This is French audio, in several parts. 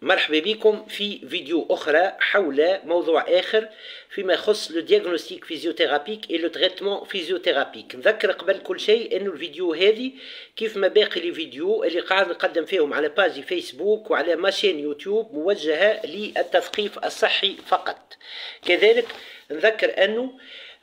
مرحبا بكم في فيديو أخرى حول موضوع آخر فيما يخص لو دياغنوستيك فيزيوثيرابيك اي لو تريتمون فيزيوثيرابيك. نذكر قبل كل شيء انه الفيديو هذه كيف ما باقي لي فيديو اللي قاعد نقدم فيهم على باجي فيسبوك وعلى ماشين يوتيوب موجهة للتثقيف الصحي فقط. كذلك نذكر انه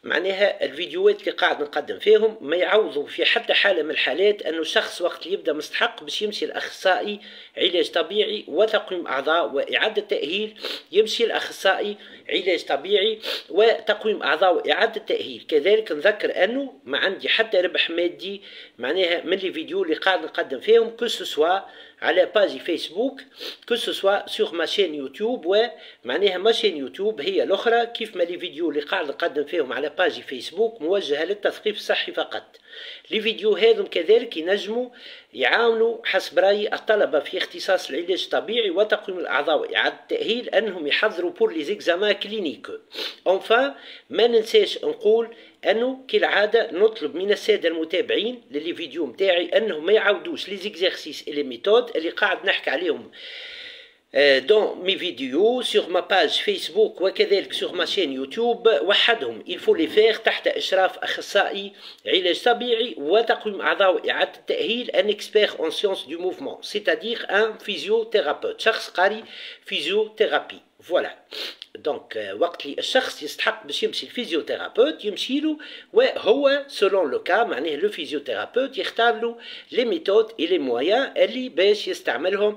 معناها الفيديوهات اللي قاعد نقدم فيهم ما يعوضوا في حتى حالة من الحالات أنه شخص وقت اللي يبدأ مستحق باش يمشي الأخصائي علاج طبيعي وتقويم أعضاء وإعادة تأهيل، يمشي الأخصائي علاج طبيعي وتقويم أعضاء وإعادة تأهيل. كذلك نذكر أنه ما عندي حتى ربح مادي معناها من الفيديو اللي قاعد نقدم فيهم كسوا على باجي فيسبوك كسوا سوغ ما شين يوتيوب، ومعناها ما شين يوتيوب هي الأخرى كيف ما لي فيديو اللي قاعد نقدم فيهم على باجي فيسبوك موجهة للتثقيف الصحي فقط. لي فيديو هذم كذلك ينجموا يعاونوا حسب رأيي الطلبة في اختصاص العلاج الطبيعي وتقويم الأعضاء وإعادة التأهيل أنهم يحضروا بور لي زيكزامان كلينيك. أونفا ما ننساش نقول أنه كالعادة نطلب من السادة المتابعين للي فيديو متاعي أنهم ما يعاودوش لي زيكزارسيس إلي ميثود اللي قاعد نحكي عليهم dans mes vidéos sur ma page Facebook وكذلك sur ma chaîne YouTube وحدهم il faut les faire تحت إشراف أخصائي علاج طبيعي وتقويم أعضاء وإعادة التأهيل un expert en sciences du mouvement c'est-à-dire un physiothérapeute شخص قاري physiothérapie. Voilà. دونك وقت اللي الشخص يستحق باش يمشي الفيزيوثيرابيوت يمشي له وهو سولون لو كا معناه لو فيزيوثيرابيوت يختار له لي ميثود اي لي مويان اللي باش يستعملهم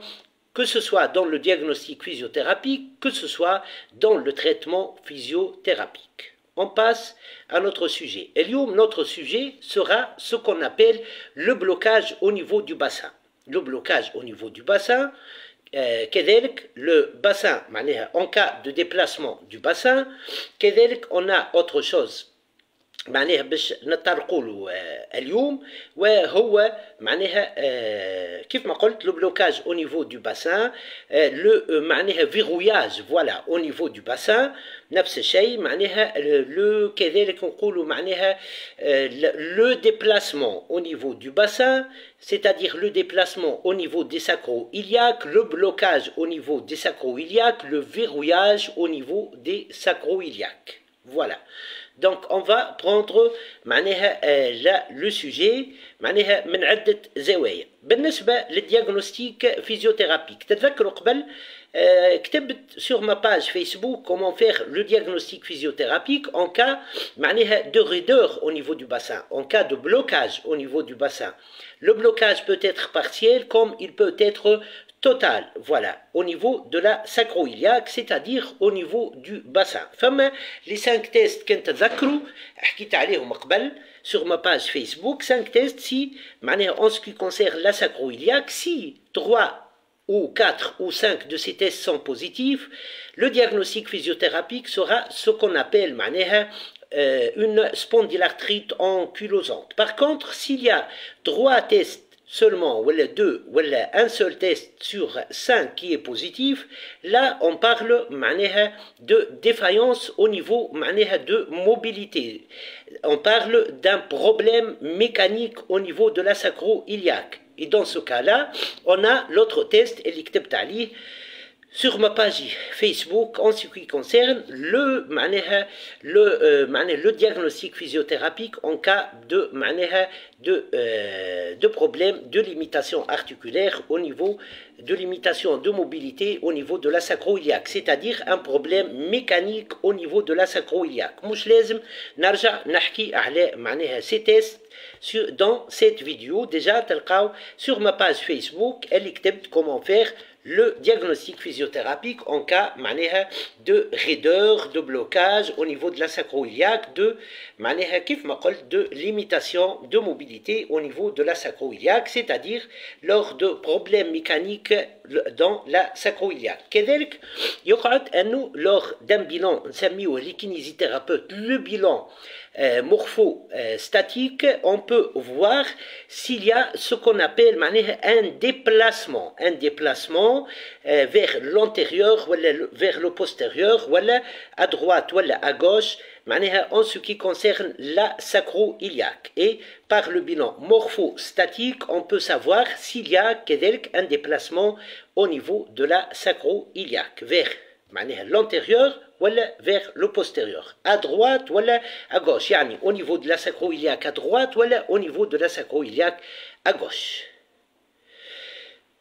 que ce soit dans le diagnostic physiothérapique, que ce soit dans le traitement physiothérapique. On passe à notre sujet. Et notre sujet sera ce qu'on appelle le blocage au niveau du bassin. Le blocage au niveau du bassin, كذلك le bassin معناها en cas de déplacement du bassin. كذلك on a autre chose معناها باش نطرقوا له اليوم وهو معناها كيف ما قلت لو بلوكاج او نيفو دو باسان، لو معناها فيغوياج فوالا او نيفو دو باسان نفس الشيء معناها لو كذلك نقولوا معناها لو ديبلاسمون او نيفو دو باسان c'est-à-dire le déplacement au niveau des sacro-iliaques, le blocage au niveau des sacro-iliaques, le verrouillage au niveau des sacro-iliaques. Voilà. Donc on va prendre معناها le sujet معناها من عدة زوايا. بالنسبة للدياغنوستيك فيزيوثيرابيك تتذكروا قبل كتبت sur ma page Facebook comment faire le diagnostic physiothérapique en cas معناها de raideur au niveau du bassin, en cas de blocage au niveau du bassin. Le blocage peut être partiel comme il peut être total, voilà, au niveau de la sacro-iliaque, c'est-à-dire au niveau du bassin. فما les 5 tests كنت تذكروا حكيت عليهم قبل sur ma page Facebook, 5 tests si معناها en ce qui concerne la sacro-iliaque, si 3 ou 4 ou 5 de ces tests sont positifs, le diagnostic physiothérapique sera ce qu'on appelle معناها une spondylarthrite ankylosante. Par contre, s'il y a 3 tests seulement, ou 2, ou un seul test sur 5 qui est positif, là on parle معناها de défaillance au niveau معناها de mobilité. On parle d'un problème mécanique au niveau de la sacro-iliaque. Et dans ce cas-là, on a l'autre test, اللي كتبت عليه sur ma page Facebook en ce qui concerne le diagnostic physiothérapique en cas de de problème de limitation articulaire au niveau de limitation de mobilité au niveau de la sacro-iliaque, c'est-à-dire un problème mécanique au niveau de la sacro-iliaque. مش لازم نرجع نحكي على معناها ces tests dans cette vidéo. Déjà تلقاو sur ma page Facebook اللي كتبت comment faire le diagnostic physiothérapique en cas معناها de raideur, de blocage au niveau de la sacro-iliaque, de معناها كيف ما قلت de limitation de mobilité au niveau de la sacro-iliaque, c'est-à-dire lors de problèmes mécaniques dans la sacro-iliaque. كذلك يقعد أنه lors d'un bilan نسميه les kinésithérapeutes le bilan morphostatique, on peut voir s'il y a ce qu'on appelle un déplacement vers l'antérieur ou vers le postérieur ou à droite ou à gauche en ce qui concerne la sacro-iliaque. Et par le bilan morphostatique, on peut savoir s'il y a un déplacement au niveau de la sacro-iliaque vers l'antérieur ou vers le postérieur, à droite ou à gauche, au niveau de la sacro-iliaque à droite ou au niveau de la sacro-iliaque à gauche.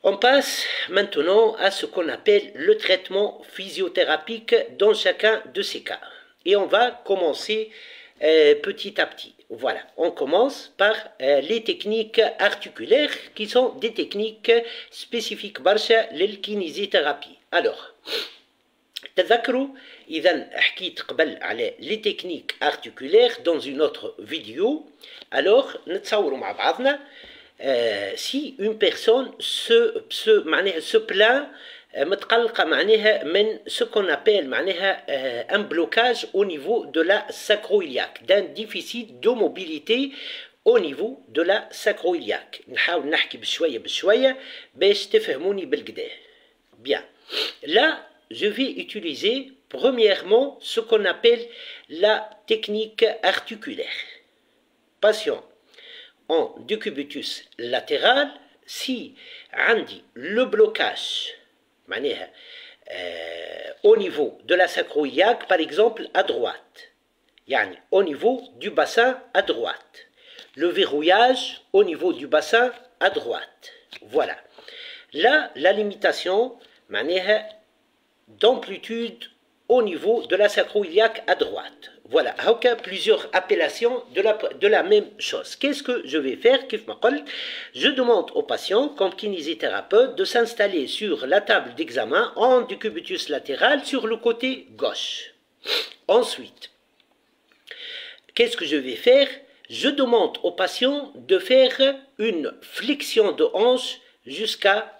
On passe maintenant à ce qu'on appelle le traitement physiothérapique dans chacun de ces cas. Et on va commencer petit à petit. Voilà, on commence par les techniques articulaires qui sont des techniques spécifiques برشا للكينيزيثيرابي. Alors, تذكروا إذا حكيت قبل على les techniques articulaires dans une autre vidéo. Alors, نتصوروا مع بعضنا si une personne se plaint متقلقة من ce qu'on appelle un blocage au niveau de la sacro-iliaque, d'un déficit de mobilité au niveau de la sacro-iliaque. نحاول نحكي بشوية بشوية باش تفهموني بالكدا. Bien. Là, je vais utiliser premièrement ce qu'on appelle la technique articulaire. Patient en décubitus latéral, si عندي le blocage au niveau de la sacro-iliaque, par exemple à droite, au niveau du bassin à droite, le verrouillage au niveau du bassin à droite. Voilà. Là, la limitation d'amplitude au niveau de la sacro-iliaque à droite. Voilà, plusieurs appellations de la même chose. Qu'est-ce que je vais faire? Je demande au patient, comme kinésithérapeute, de s'installer sur la table d'examen en décubitus latéral sur le côté gauche. Ensuite, qu'est-ce que je vais faire? Je demande au patient de faire une flexion de hanche jusqu'à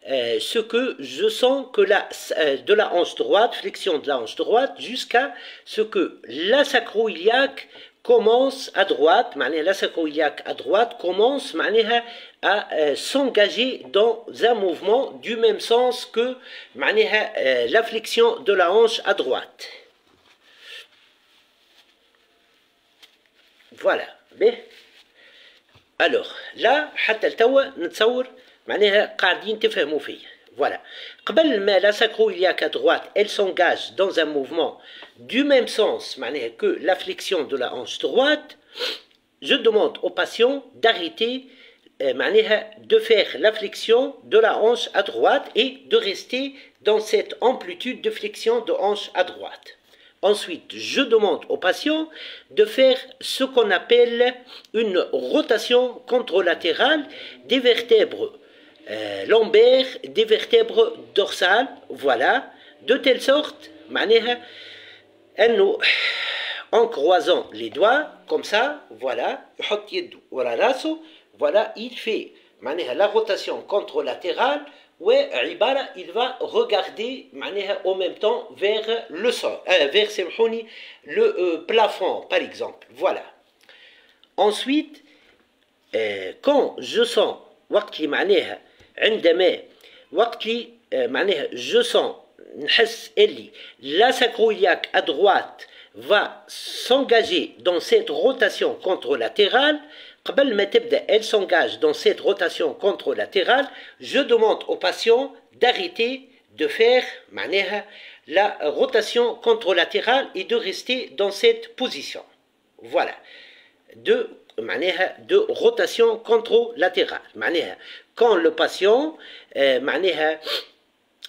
ce que je sens que de la hanche droite, flexion de la hanche droite, jusqu'à ce que la sacro-iliaque commence à droite, la sacro-iliaque à droite commence à s'engager dans un mouvement du même sens que la flexion de la hanche à droite. Voilà. Alors, là, حتى التوا نتصور قاعدين تفهموا فيه. Voilà. قبل ما la sacro-iliaque à droite, elle s'engage dans un mouvement du même sens que la flexion de la hanche droite, je demande au patient d'arrêter de faire la flexion de la hanche à droite et de rester dans cette amplitude de flexion de hanche à droite. Ensuite, je demande au patient de faire ce qu'on appelle une rotation contralatérale des vertèbres lombaires, des vertèbres dorsales, voilà, de telle sorte, en croisant les doigts, comme ça, voilà, voilà, il fait la rotation contralatérale. Ouais, il va regarder en même temps vers le sol, vers le plafond, par exemple. Voilà. Ensuite, quand je sens je sens la sacro-iliaque à droite va s'engager dans cette rotation contralatérale. Elle s'engage dans cette rotation contralatérale. Je demande au patient d'arrêter de faire la rotation contralatérale et de rester dans cette position. Voilà. De rotation contralatérale. Quand le patient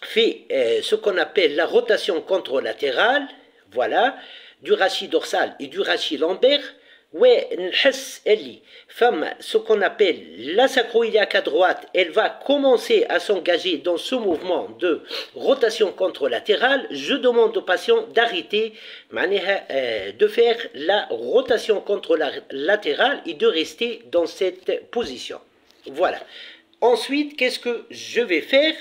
fait ce qu'on appelle la rotation contralatérale, voilà, du rachis dorsal et du rachis lombaire, ce qu'on appelle la sacro-iliaque à droite, elle va commencer à s'engager dans ce mouvement de rotation contralatérale. Je demande au patient d'arrêter de faire la rotation contralatérale et de rester dans cette position. Voilà. Ensuite, qu'est-ce que je vais faire?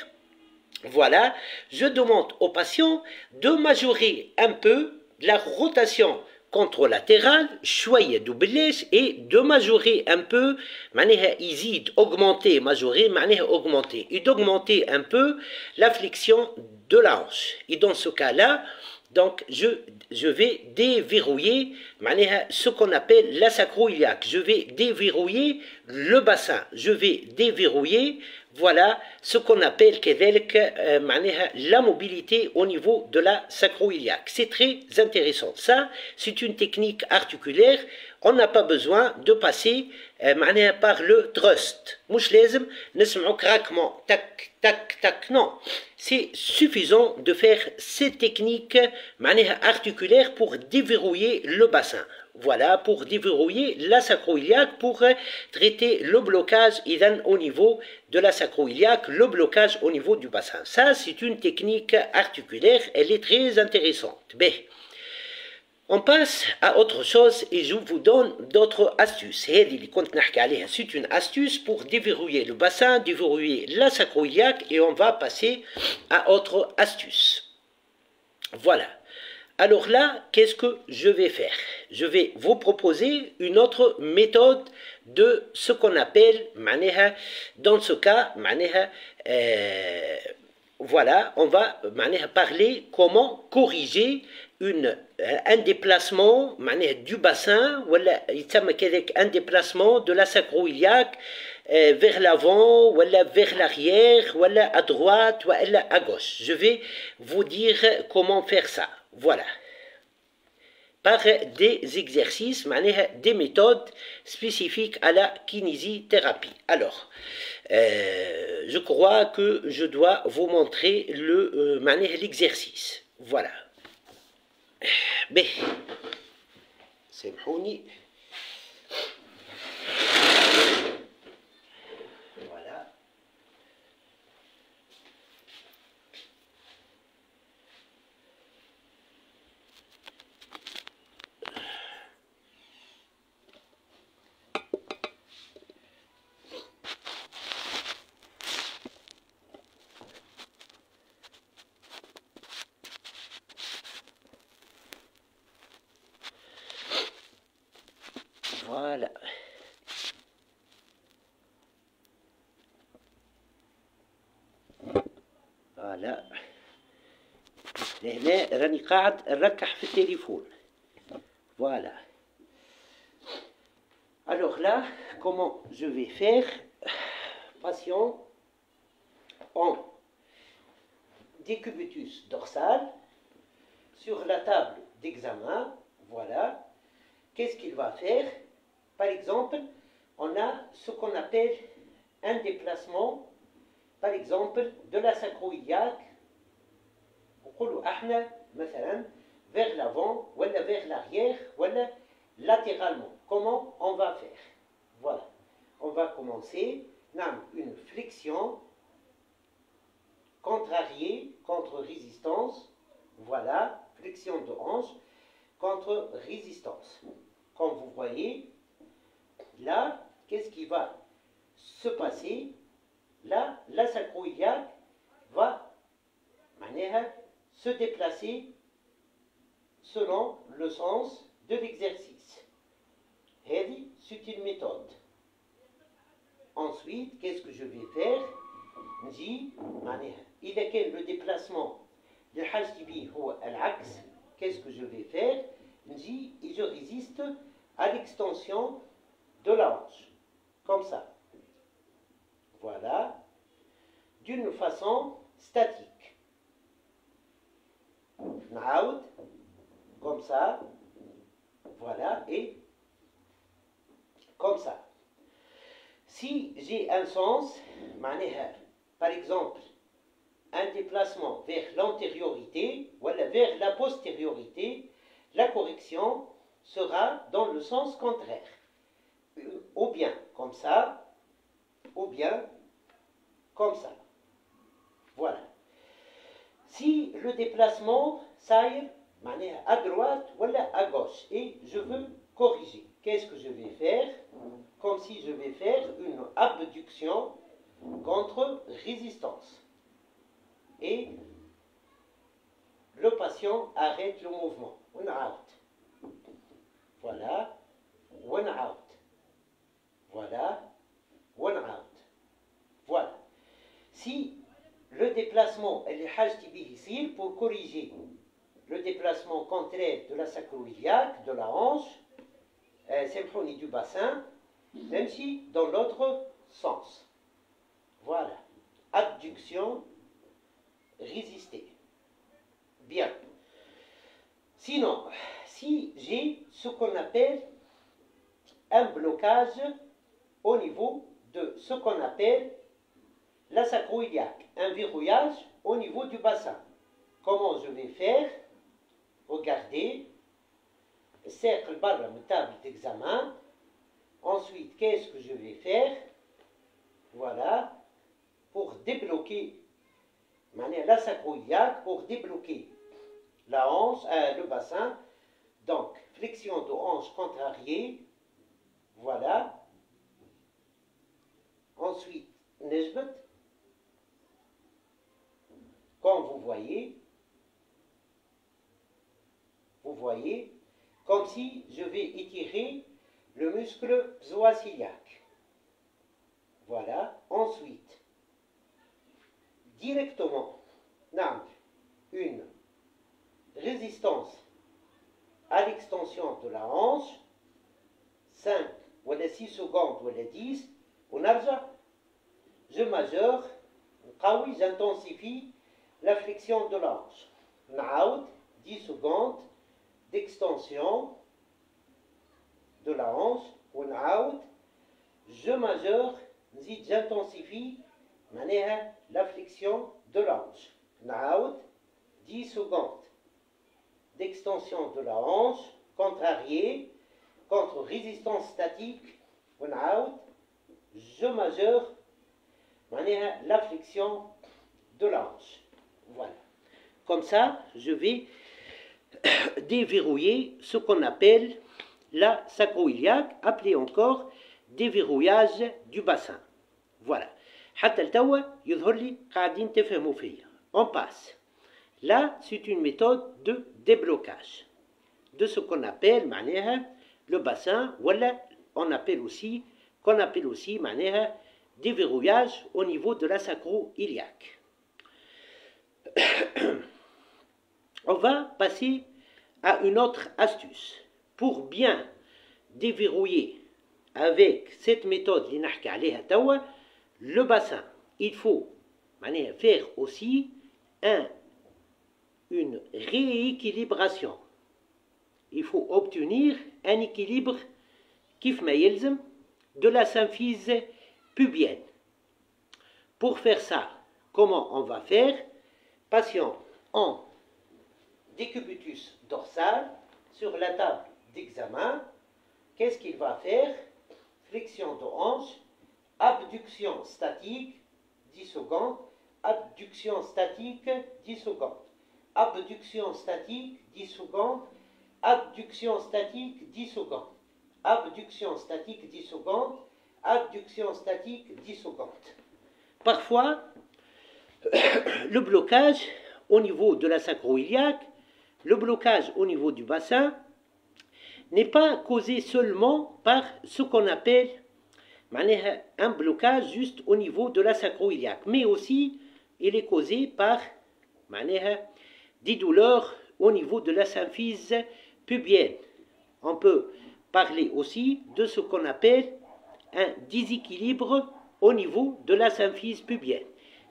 Voilà, je demande au patient de majorer un peu la rotation contralatérale, شوية دوبلاش, et de majorer un peu, يزيد, augmenter, majorer, augmenter, et d'augmenter un peu la flexion de la hanche. Et dans ce cas-là, Donc, je vais déverrouiller ce qu'on appelle la sacro-iliaque. Je vais déverrouiller le bassin. Je vais déverrouiller, voilà, ce qu'on appelle la mobilité au niveau de la sacro-iliaque. C'est très intéressant. Ça, c'est une technique articulaire. On n'a pas besoin de passer par le thrust. مش لازم نسمعوا craquement, tac, tac, tac. Non, c'est suffisant de faire cette technique articulaire pour déverrouiller le bassin. Voilà, pour déverrouiller la sacro-iliaque, pour traiter le blocage au niveau de la sacro-iliaque, le blocage au niveau du bassin. Ça, c'est une technique articulaire, elle est très intéressante. Ben, on passe à autre chose et je vous donne d'autres astuces. C'est une astuce pour déverrouiller le bassin, déverrouiller la sacro-iliaque et on va passer à autre astuce. Voilà. Alors là, qu'est-ce que je vais faire? Je vais vous proposer une autre méthode de ce qu'on appelle, dans ce cas, voilà, on va parler comment corriger un déplacement du bassin, ou un déplacement de la sacro-iliaque vers l'avant, ou vers l'arrière, ou à droite, ou à gauche. Je vais vous dire comment faire ça. Voilà. Par des exercices, des méthodes spécifiques à la kinésithérapie. Alors, je crois que je dois vous montrer l'exercice. Voilà. Mais, c'est bon. Voilà. Voilà. Voilà. هنا راني قاعد نركح في التليفون. Voilà. Alors là, comment je vais faire? Patient en décubitus dorsal sur la table d'examen. Voilà. Qu'est-ce qu'il va faire? Par exemple, on a ce qu'on appelle un déplacement, par exemple, de la sacro-iliaque, vers l'avant, ou vers l'arrière, ou latéralement. Comment on va faire? Voilà. On va commencer une flexion contrariée contre résistance. Voilà, flexion de hanche contre résistance. Comme vous voyez, là, qu'est-ce qui va se passer? Là, la sacro-iliaque va se déplacer selon le sens de l'exercice. C'est une méthode. Ensuite, qu'est-ce que je vais faire? Il a quel le déplacement de Hajtibi ou l'axe. Qu'est-ce que je vais faire? Et je résiste à l'extension de la hanche. Comme ça. Voilà. D'une façon statique. Naoud, comme ça, voilà, et comme ça. Si j'ai un sens, par exemple, un déplacement vers l'antériorité, ou vers la postériorité, la correction sera dans le sens contraire. Ou bien comme ça, ou bien comme ça. Voilà. Si le déplacement s'aille à droite ou à gauche et je veux corriger, qu'est-ce que je vais faire? Comme si je vais faire une abduction contre résistance. Et le patient arrête le mouvement. One out. Voilà. One out. Voilà. One out. Voilà. Si le déplacement est le hajtibi ici pour corriger le déplacement contraire de la sacro-iliaque, de la hanche, symphonie du bassin, même si dans l'autre sens. Voilà. Abduction, résister. Bien. Sinon, si j'ai ce qu'on appelle un blocage au niveau de ce qu'on appelle la sacro-iliaque, un verrouillage au niveau du bassin. Comment je vais faire? Regardez, cercle barre la table d'examen. Ensuite, qu'est-ce que je vais faire? Voilà, pour débloquer la sacro-iliaque, pour débloquer la hanche, le bassin. Donc, flexion de hanche contrariée. Voilà. Ensuite, nejbet. Comme vous voyez, comme si je vais étirer le muscle psoasiliaque. Voilà. Ensuite, directement, une résistance à l'extension de la hanche, 5 ou 6 secondes ou 10, je majeure, j'intensifie la flexion de la hanche. 10 secondes d'extension de la hanche, je majeure, j'intensifie la flexion de la hanche. 10 secondes d'extension de la hanche, contrariée, contre résistance statique, je majeure la flexion de la hanche. Voilà. Comme ça, je vais déverrouiller ce qu'on appelle la sacro-iliaque, appelée encore déverrouillage du bassin. Voilà. On passe. Là, c'est une méthode de déblocage de ce qu'on appelle le bassin, voilà, qu'on appelle aussi déverrouillage au niveau de la sacro-iliaque. On va passer à une autre astuce. Pour bien déverrouiller avec cette méthode le bassin, il faut faire aussi une rééquilibration. Il faut obtenir un équilibre de la symphyse pubienne. Pour faire ça, comment on va faire? Patient en décubitus dorsal sur la table d'examen. Qu'est-ce qu'il va faire? Flexion de hanche, abduction statique, 10 secondes, abduction statique, 10 secondes, abduction statique, 10 secondes, abduction statique, 10 secondes, abduction statique, 10 secondes, abduction statique, 10 secondes. Parfois, le blocage au niveau de la sacro-iliaque, le blocage au niveau du bassin, n'est pas causé seulement par ce qu'on appelle un blocage juste au niveau de la sacro-iliaque, mais aussi il est causé par des douleurs au niveau de la symphyse pubienne. On peut parler aussi de ce qu'on appelle un déséquilibre au niveau de la symphyse pubienne.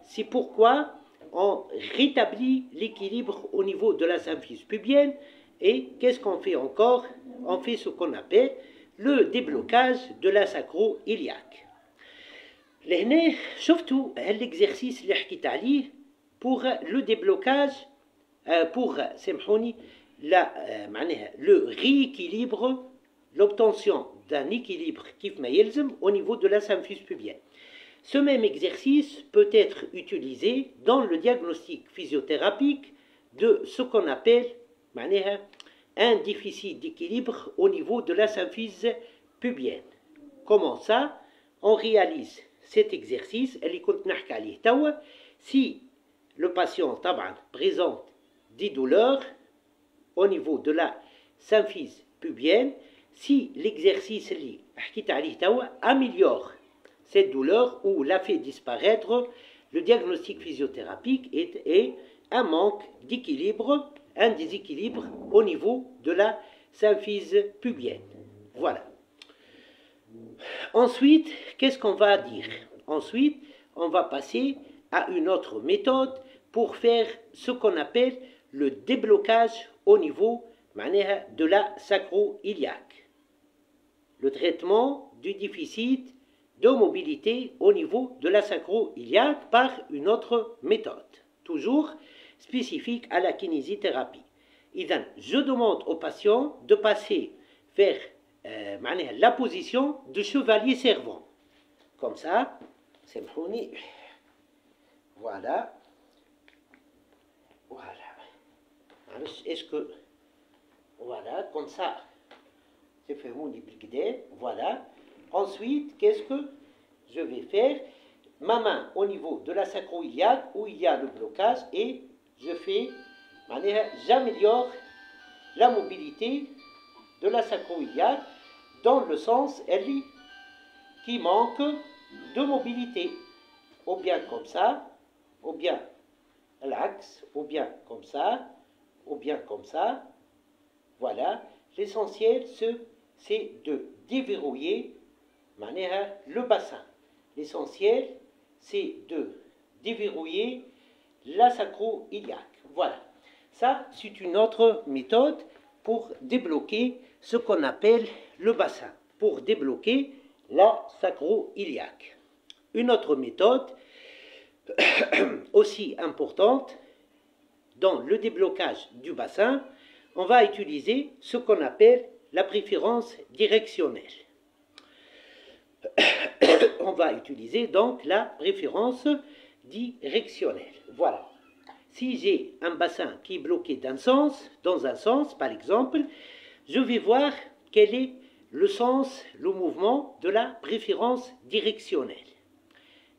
C'est pourquoi on rétablit l'équilibre au niveau de la symphyse pubienne. Et qu'est-ce qu'on fait encore? On fait ce qu'on appelle le déblocage de la sacro-iliaque. لهنا شفتوا l'exercice اللي حكيت عليه pour le déblocage, pour سامحوني le rééquilibre, l'obtention d'un équilibre كيف ما يلزم au niveau de la symphyse pubienne. Ce même exercice peut être utilisé dans le diagnostic physiothérapique de ce qu'on appelle un déficit d'équilibre au niveau de la symphyse pubienne. Comment ça? On réalise cet exercice, si le patient présente des douleurs au niveau de la symphyse pubienne, si l'exercice améliore cette douleur ou la fait disparaître, le diagnostic physiothérapique est un manque d'équilibre, un déséquilibre au niveau de la symphyse pubienne. Voilà. Ensuite, qu'est-ce qu'on va dire? Ensuite, on va passer à une autre méthode pour faire ce qu'on appelle le déblocage au niveau de la sacro-iliaque. Le traitement du déficit de mobilité au niveau de la sacro-iliaque par une autre méthode, toujours spécifique à la kinésithérapie. Et donc, je demande au patient de passer vers la position de chevalier servant. Comme ça, c'est bruni. Voilà. Voilà. Est-ce que... Voilà, comme ça. C'est fait mon voilà. Ensuite, qu'est-ce que je vais faire? Ma main au niveau de la sacro-iliaque où il y a le blocage et je fais, j'améliore la mobilité de la sacro-iliaque dans le sens qui manque de mobilité. Ou bien comme ça, ou bien l'axe, ou bien comme ça, ou bien comme ça. Voilà. L'essentiel, c'est de déverrouiller le bassin. L'essentiel, c'est de déverrouiller la sacro-iliaque. Voilà. Ça, c'est une autre méthode pour débloquer ce qu'on appelle le bassin, pour débloquer la sacro-iliaque. Une autre méthode aussi importante dans le déblocage du bassin, on va utiliser ce qu'on appelle la préférence directionnelle. On va utiliser donc la préférence directionnelle. Voilà. Si j'ai un bassin qui est bloqué dans un sens, par exemple, je vais voir quel est le sens, le mouvement de la préférence directionnelle.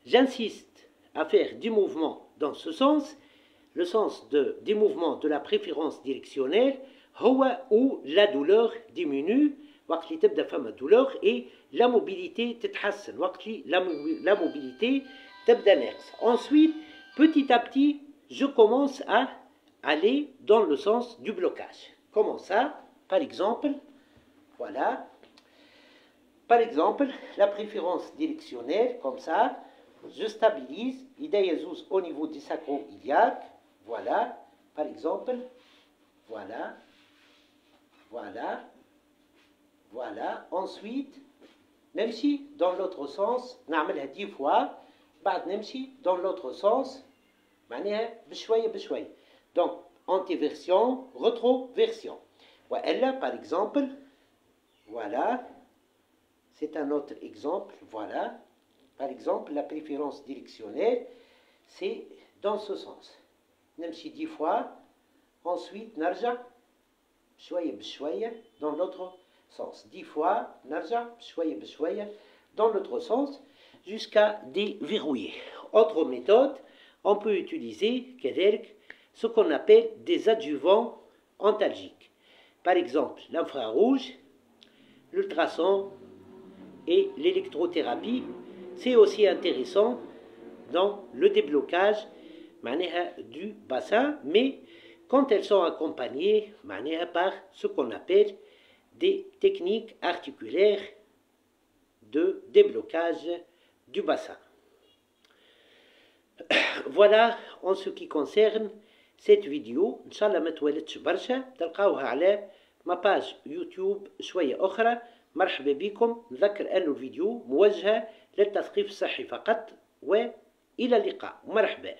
J'insiste à faire du mouvement dans ce sens. Le sens du mouvement de la préférence directionnelle, où la douleur diminue, douleur et la mobilité تتحسن, la mobilité Ensuite, petit à petit, je commence à aller dans le sens du blocage. Comment ça? Par exemple, voilà. Par exemple, la préférence directionnelle, comme ça, je stabilise, au niveau du sacro-iliaque. Voilà, par exemple, voilà, voilà, voilà. Ensuite, même si dans l'autre sens, نعملها 10 fois, بعد نمشي dans l'autre sens, معناها بشوية بشوية. Donc, antiversion, rétroversion. Voilà, par exemple, voilà, c'est un autre exemple, voilà. Par exemple, la préférence directionnelle, c'est dans ce sens. نمشي 10 fois, ensuite نرجع بشوية بشوية dans l'autre sens. 10 fois, نرجع بشوية بشوية dans l'autre sens jusqu'à déverrouiller. Autre méthode, on peut utiliser ce qu'on appelle des adjuvants antalgiques. Par exemple, l'infrarouge, l'ultrason et l'électrothérapie. C'est aussi intéressant dans le déblocage du bassin, mais quand elles sont accompagnées par ce qu'on appelle des techniques articulaires de déblocage du bassin. Voilà en ce qui concerne cette vidéo. Inch'Allah ما توالتش برشا، تلقاوها على ما باج يوتيوب شوية أخرى. مرحبا بكم. نذكر أن الفيديو موجهة للتثقيف الصحي فقط، وإلى اللقاء. مرحبا.